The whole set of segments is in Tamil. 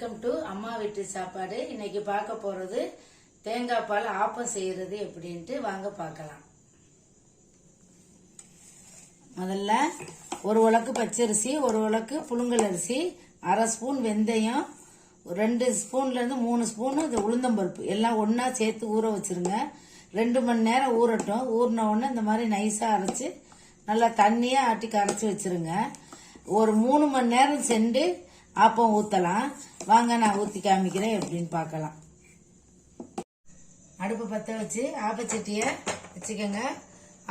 வெல்கம் டு அம்மா வீட்டு சாப்பாடு. இன்னைக்கு பார்க்க போறது தேங்காய் பால் ஆப்பம் செய்யறது எப்படின்ட்டு வாங்க பார்க்கலாம். முதல்ல ஒரு உலக்கு பச்சரிசி, ஒரு உலக்கு புழுங்கல் அரிசி, அரை ஸ்பூன் வெந்தயம், 2 ஸ்பூன்ல இருந்து 3 ஸ்பூன் உளுந்தம்பருப்பு எல்லாம் ஒன்னா சேர்த்து ஊற வச்சிருங்க. 2 மணி நேரம் ஊறட்டும். ஊறின உடனே இந்த மாதிரி நைஸா அரைச்சு நல்லா தண்ணியா ஆட்டி கரைச்சி வச்சிருங்க. ஒரு 3 மணி நேரம் சென்று ஆப்பம் ஊத்தலாம். வாங்க நான் ஊத்தி காமிக்கிறேன் எப்படின்னு பார்க்கலாம். அடுப்பு பத்த வச்சு ஆப்பச்சட்டிய வச்சுக்கோங்க.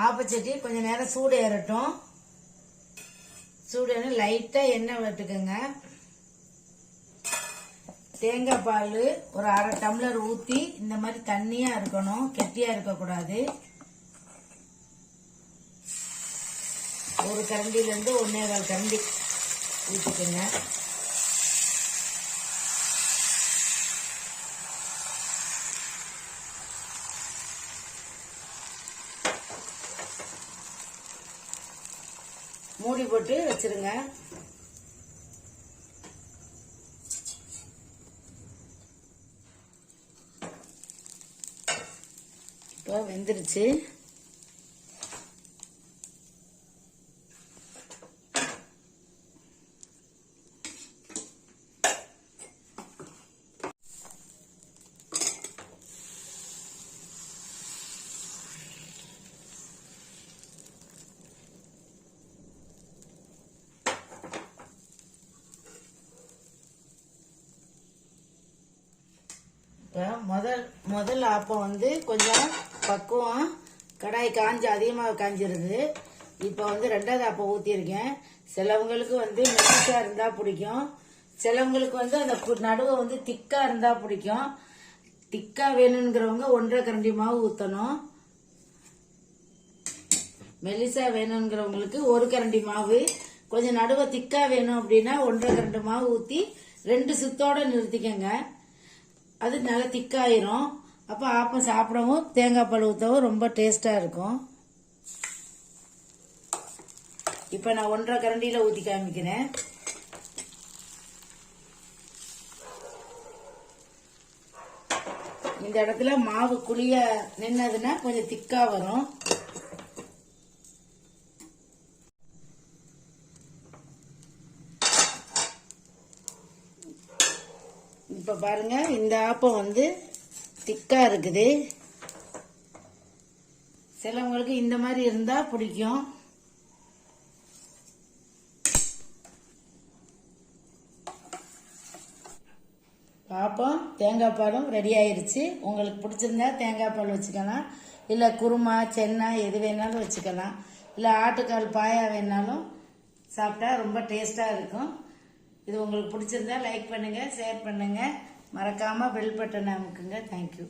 ஆப்பச்சட்டி கொஞ்ச நேரம் சூடு ஏறட்டும். சூடு லைட்டா எண்ணெய் விட்டுக்கோங்க. தேங்காய் பால் ஒரு அரை டம்ளர் ஊத்தி இந்த மாதிரி தண்ணியா இருக்கணும், கெட்டியா இருக்கக்கூடாது. ஒரு கரண்டில இருந்து 1.25 கரண்டி ஊற்றிக்கோங்க. மூடி போட்டு வச்சிருங்க. இப்போ வெந்துருச்சு. முதல் ஆப்பம் கொஞ்சம் பக்குவம் கடாய் அதிகமாக காஞ்சிருது. இப்போ 2வது ஆப்பம் ஊற்றிருக்கேன். சிலவங்களுக்கு மெலிசா இருந்தா பிடிக்கும், சிலவங்களுக்கு அந்த நடுவை திக்கா இருந்தா பிடிக்கும். திக்கா வேணுங்கிறவங்க 1.5 கரண்டி மாவு ஊற்றணும். மெலிசா வேணுங்கிறவங்களுக்கு 1 கரண்டி மாவு. கொஞ்சம் நடுவை திக்கா வேணும் அப்படின்னா 1.5 கரண்டி மாவு ஊற்றி 2 சுத்தோட நிறுத்திக்கங்க. அது நல்லா திக்காயிரும். அப்ப ஆப்பம் சாப்பிடவும் தேங்காய் பால் ஊற்றவும் ரொம்ப டேஸ்டா இருக்கும். இப்ப நான் 1.5 கரண்டியில ஊத்தி காமிக்கிறேன். இந்த இடத்துல மாவு குழிய நின்னதுன்னா கொஞ்சம் திக்கா வரும். இப்ப பாருங்க, இந்த ஆப்பம் திக்கா இருக்குது. சிலவங்களுக்கு இந்த மாதிரி இருந்தா பிடிக்கும். ஆப்பம் தேங்காய் பாலும் ரெடி ஆயிருச்சு. உங்களுக்கு பிடிச்சிருந்தா தேங்காய் பால் வச்சுக்கலாம், இல்ல குருமா சென்னா எது வேணாலும் வச்சுக்கலாம், இல்ல ஆட்டுக்கால் பாயா வேணாலும் சாப்பிட்டா ரொம்ப டேஸ்டா இருக்கும். இது உங்களுக்கு பிடிச்சிருந்தா லைக் பண்ணுங்க, ஷேர் பண்ணுங்க, மறக்காம பெல் பட்டனை அமுக்குங்க. தேங்க்யூ.